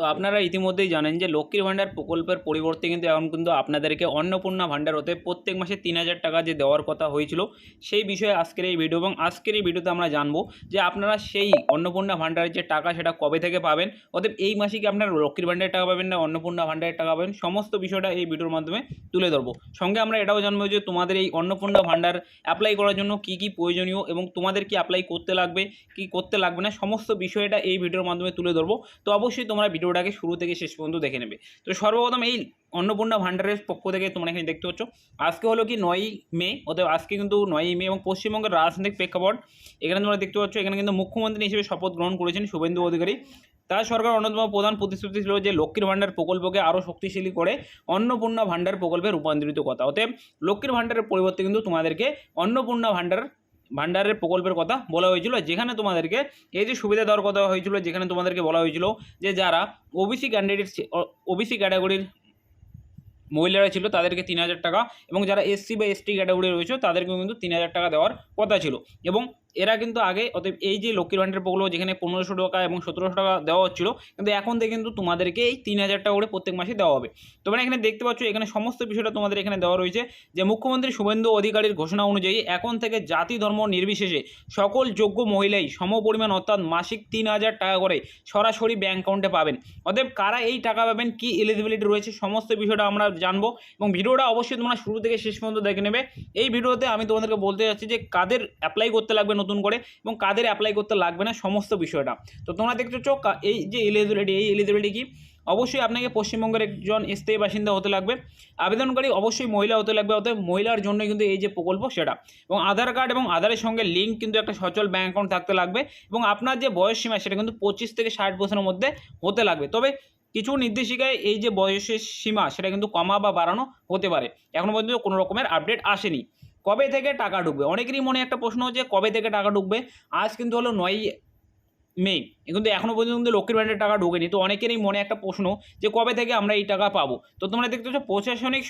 তো আপনারা ইতিমধ্যেই জানেন যে লক্ষ্মীর ভাণ্ডার প্রকল্পের পরিবর্তে কিন্তু এখন কিন্তু আপনাদেরকে অন্নপূর্ণা ভাণ্ডার হতে প্রত্যেক মাসে ৩,০০০ টাকা যে দেওয়ার কথা হয়েছিল সেই বিষয়ে আজকের এই ভিডিও, এবং আজকের এই ভিডিওতে আমরা জানবো যে আপনারা সেই অন্নপূর্ণা ভাণ্ডারের যে টাকা সেটা কবে থেকে পাবেন, অতএব এই মাসে কি আপনারা লক্ষ্মীর ভাণ্ডারের টাকা পাবেন না অন্নপূর্ণা ভাণ্ডারের টাকা পাবেন, সমস্ত বিষয়টা এই ভিডিওর মাধ্যমে তুলে ধরবো। সঙ্গে আমরা এটাও জানবো যে তোমাদের এই অন্নপূর্ণা ভাণ্ডার অ্যাপ্লাই করার জন্য কি কি প্রয়োজনীয় এবং তোমাদের কি অ্যাপ্লাই করতে লাগবে কি করতে লাগবে না, সমস্ত বিষয়টা এই ভিডিওর মাধ্যমে তুলে ধরবো। তো অবশ্যই তোমরা ভিডিওটাকে শুরু থেকে শেষ পর্যন্ত দেখে নেবে। তো সর্বপ্রথম এই অন্নপূর্ণা ভাণ্ডারের পক্ষ থেকে তোমরা এখানে দেখতে পাচ্ছ আজকে হলো কি ৯ই মে, অতএব আজকে কিন্তু ৯ই মে এবং পশ্চিমবঙ্গের রাজনৈতিক প্রেক্ষাপট এখানে তোমরা দেখতে পাচ্ছ। এখানে কিন্তু মুখ্যমন্ত্রী হিসেবে শপথ গ্রহণ করেছেন শুভেন্দু অধিকারী। তার সরকার অন্যতম প্রধান প্রতিশ্রুতি ছিল যে লক্ষ্মীর ভাণ্ডার প্রকল্পকে আরও শক্তিশালী করে অন্নপূর্ণা ভাণ্ডার প্রকল্পে রূপান্তরিত কথা। অতএব লক্ষ্মীর ভাণ্ডারের পরিবর্তে কিন্তু তোমাদেরকে অন্নপূর্ণা ভাণ্ডারের প্রকল্পের কথা বলা হয়েছিল, যেখানে তোমাদেরকে এই যে সুবিধা দেওয়ার কথা হয়েছিল, যেখানে তোমাদেরকে বলা হয়েছিল যে যারা ওবিসি ক্যাটাগরির মহিলারা ছিল তাদেরকে ৩,০০০ টাকা, এবং যারা এসসি বা এসটি ক্যাটাগরি রয়েছে তাদেরকেও কিন্তু ৩,০০০ টাকা দেওয়ার কথা ছিল। এবং এরা কিন্তু আগে, অতএব এই যে লক্ষ্মীর ভাণ্ডার প্রকল্প যেখানে ১৫০০ টাকা এবং ১৭০০ টাকা দেওয়া হচ্ছিল, কিন্তু এখন থেকে কিন্তু তোমাদেরকে এই ৩,০০০ টাকা করে প্রত্যেক মাসে দেওয়া হবে। তোমরা এখানে দেখতে পাচ্ছ এখানে সমস্ত বিষয়টা তোমাদের এখানে দেওয়া রয়েছে যে মুখ্যমন্ত্রী শুভেন্দু অধিকারীর ঘোষণা অনুযায়ী এখন থেকে জাতি ধর্ম নির্বিশেষে সকল যোগ্য মহিলাই সমপরিমাণ অর্থাৎ মাসিক ৩,০০০ টাকা করে সরাসরি ব্যাঙ্ক অ্যাকাউন্টে পাবেন। অতএব কারা এই টাকা পাবেন, কি এলিজিবিলিটি রয়েছে, সমস্ত বিষয়টা আমরা জানবো, এবং ভিডিওটা অবশ্যই তোমরা শুরু থেকে শেষ পর্যন্ত দেখে নেবে। এই ভিডিওতে আমি তোমাদেরকে বলতে যাচ্ছি যে কাদের অ্যাপ্লাই করতে লাগবে নতুন করে এবং কাদের অ্যাপ্লাই করতে লাগবে না, সমস্ত বিষয়টা। তো তোমরা দেখতে পাচ্ছ এই যে এলিজিবিলিটি কি, অবশ্যই আপনাকে পশ্চিমবঙ্গের একজন স্থায়ী বাসিন্দা হতে লাগবে, আবেদনকারী অবশ্যই মহিলা হতে লাগবে, অতএব মহিলার জন্য কিন্তু এই যে প্রকল্প সেটা, এবং আধার কার্ড এবং আধারের সঙ্গে লিঙ্ক কিন্তু একটা সচল ব্যাঙ্ক অ্যাকাউন্ট থাকতে লাগবে, এবং আপনার যে বয়স সীমা সেটা কিন্তু 25 থেকে 60 বছরের মধ্যে হতে লাগবে। তবে কিছু নির্দেশিকায় এই যে বয়সের সীমা সেটা কিন্তু কমা বা বাড়ানো হতে পারে, এখনও পর্যন্ত কোনো রকমের আপডেট আসেনি। কবে থেকে টাকা ঢুকবে, অনেকেরই মনে একটা প্রশ্ন হচ্ছে কবে থেকে টাকা ঢুকবে। আজ কিন্তু হলো 9ই মে, কিন্তু এখনও পর্যন্ত লক্ষ্মীর ভাণ্ডারের টাকা ঢোকেনি। তো অনেকেরই মনে একটা প্রশ্ন যে কবে থেকে আমরা এই টাকা পাবো। তো তোমরা দেখতে পাচ্ছ প্রশাসনিক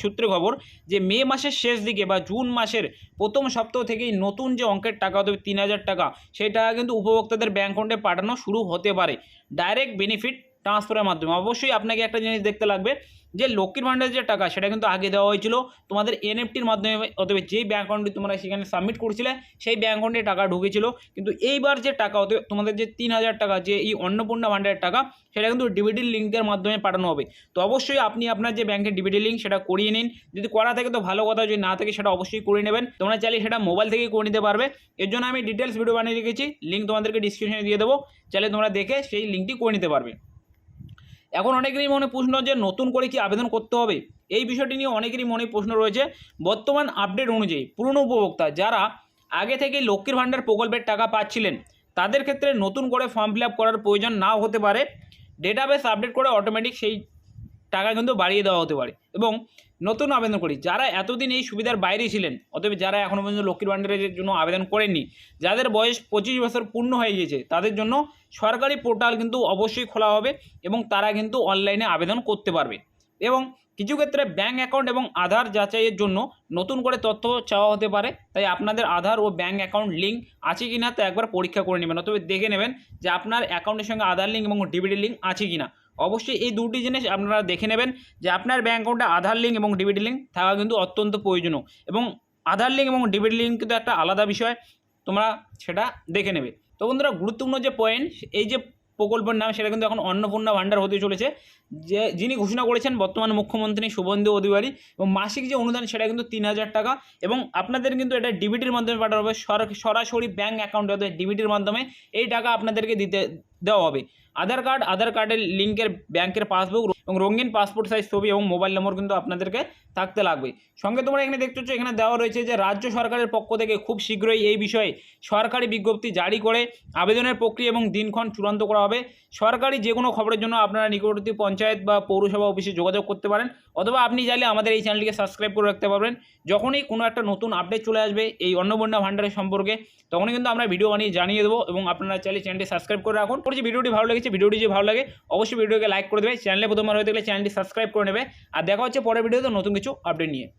সূত্রে খবর যে মে মাসের শেষ দিকে বা জুন মাসের প্রথম সপ্তাহ থেকেই নতুন যে অঙ্কের টাকা হতে ৩,০০০ টাকা সেই টাকা কিন্তু উপভোক্তাদের ব্যাঙ্ক অ্যাকাউন্টে পাঠানো শুরু হতে পারে ডাইরেক্ট বেনিফিট ট্রান্সফারের মাধ্যমে। অবশ্যই আপনাকে একটা জিনিস দেখতে লাগবে যে লক্ষ্মীর ভাণ্ডারের যে টাকা সেটা কিন্তু আগে দেওয়া হয়েছিল তোমাদের এনএফটির মাধ্যমে, অথবা যেই ব্যাঙ্ক অ্যাকাউন্টটি তোমরা সেখানে সাবমিট করেছিলে সেই ব্যাঙ্ক অ্যাকাউন্টে টাকা ঢুকেছিল। কিন্তু এইবার যে টাকা অথবা তোমাদের যে ৩,০০০ টাকা যে এই অন্নপূর্ণা ভাণ্ডারের টাকা সেটা কিন্তু ডিবিটি লিঙ্কের মাধ্যমে পাঠানো হবে। তো অবশ্যই আপনি আপনার যে ব্যাঙ্কের ডিবিটি লিঙ্ক সেটা করিয়ে নিন, যদি করা থাকে তো ভালো কথা, যদি না থাকে সেটা অবশ্যই করে নেবেন। তোমরা চাইলে সেটা মোবাইল থেকেই করে নিতে পারবে, এর জন্য আমি ডিটেলস ভিডিও বানিয়ে রেখেছি, লিঙ্ক তোমাদেরকে ডিসক্রিপশনে দিয়ে দেবো, চাইলে তোমরা দেখে সেই লিঙ্কটি করে নিতে পারবে। এখন অনেকেরই মনে প্রশ্ন যে নতুন করে কি আবেদন করতে হবে, এই বিষয়টি নিয়ে অনেকেরই মনে প্রশ্ন রয়েছে। বর্তমান আপডেট অনুযায়ী পুরনো উপভোক্তা যারা আগে থেকে লক্ষ্মীর ভাণ্ডার প্রকল্পের টাকা পাচ্ছিলেন তাদের ক্ষেত্রে নতুন করে ফর্ম ফিল আপ করার প্রয়োজন নাও হতে পারে, ডেটাবেস আপডেট করে অটোমেটিক সেই টাকা কিন্তু বাড়িয়ে দেওয়া হতে পারে। এবং নতুন আবেদন করি যারা এতদিন এই সুবিধার বাইরে ছিলেন, অতএব যারা এখনও পর্যন্ত লক্ষ্মীর ভাণ্ডারের জন্য আবেদন করেননি, যাদের বয়স 25 বছর পূর্ণ হয়ে গিয়েছে তাদের জন্য সরকারি পোর্টাল কিন্তু অবশ্যই খোলা হবে এবং তারা কিন্তু অনলাইনে আবেদন করতে পারবে। এবং কিছু ক্ষেত্রে ব্যাঙ্ক অ্যাকাউন্ট এবং আধার যাচাইয়ের জন্য নতুন করে তথ্য চাওয়া হতে পারে, তাই আপনাদের আধার ও ব্যাঙ্ক অ্যাকাউন্ট লিঙ্ক আছে কি না তা একবার পরীক্ষা করে নেবেন, অথবা দেখে নেবেন যে আপনার অ্যাকাউন্টের সঙ্গে আধার লিঙ্ক এবং ডিবিটি লিঙ্ক আছে কি না। অবশ্যই এই দুটি জিনিস আপনারা দেখে নেবেন যে আপনার ব্যাঙ্ক অ্যাকাউন্টে আধার লিঙ্ক এবং ডিবিটি লিঙ্ক থাকা কিন্তু অত্যন্ত প্রয়োজনীয়, এবং আধার লিঙ্ক এবং ডিবিটি লিঙ্ক কিন্তু একটা আলাদা বিষয়, তোমরা সেটা দেখে নেবে। তো বন্ধুরা গুরুত্বপূর্ণ যে পয়েন্ট, এই যে প্রকল্পের নাম সেটা কিন্তু এখন অন্নপূর্ণা ভাণ্ডার হতে চলেছে, যে যিনি ঘোষণা করেছেন বর্তমান মুখ্যমন্ত্রী শুভেন্দু অধিকারী, এবং মাসিক যে অনুদান সেটা কিন্তু ৩,০০০ টাকা, এবং আপনাদের কিন্তু এটা ডিবিটির মাধ্যমে পাঠানো হবে, সরাসরি ব্যাঙ্ক অ্যাকাউন্টে অর্থাৎ ডিবিটির মাধ্যমে এই টাকা আপনাদেরকে দেওয়া হবে। আধার কার্ডের লিঙ্কের ব্যাংকের পাসবুক এবং রঙিন পাসপোর্ট সাইজ ছবি এবং মোবাইল নম্বর কিন্তু আপনাদেরকে থাকতে লাগবে। সঙ্গে তোমরা এখানে দেখতে পাচ্ছ এখানে দেওয়া রয়েছে যে রাজ্য সরকারের পক্ষ থেকে খুব শীঘ্রই এই বিষয়ে সরকারি বিজ্ঞপ্তি জারি করে আবেদনের প্রক্রিয়া এবং দিনক্ষণ চূড়ান্ত করা হবে। সরকারি যে কোনো খবরের জন্য আপনারা নিকটবর্তী পঞ্চায়েত বা পৌরসভা অফিসে যোগাযোগ করতে পারেন, অথবা আপনি চাইলে আমাদের এই চ্যানেলটিকে সাবস্ক্রাইব করে রাখতে পারবেন। যখনই কোনো একটা নতুন আপডেট চলে আসবে এই অন্নপূর্ণা ভাণ্ডারের সম্পর্কে তখনই কিন্তু আমরা ভিডিও বানিয়ে জানিয়ে দেবো, এবং আপনারা চাইলে চ্যানেলটি সাবস্ক্রাইব করে রাখুন। পরে ভিডিওটি ভালো লেগেছে, ভিডিওটি যদি ভালো লাগে অবশ্যই ভিডিওকে লাইক করে দেবে, চ্যানেলে প্রথমবার হয়ে থাকলে চ্যানেলটি সাবস্ক্রাইব করে নেবে। আর দেখা হচ্ছে পরের ভিডিওতে নতুন কিছু আপডেট নিয়ে।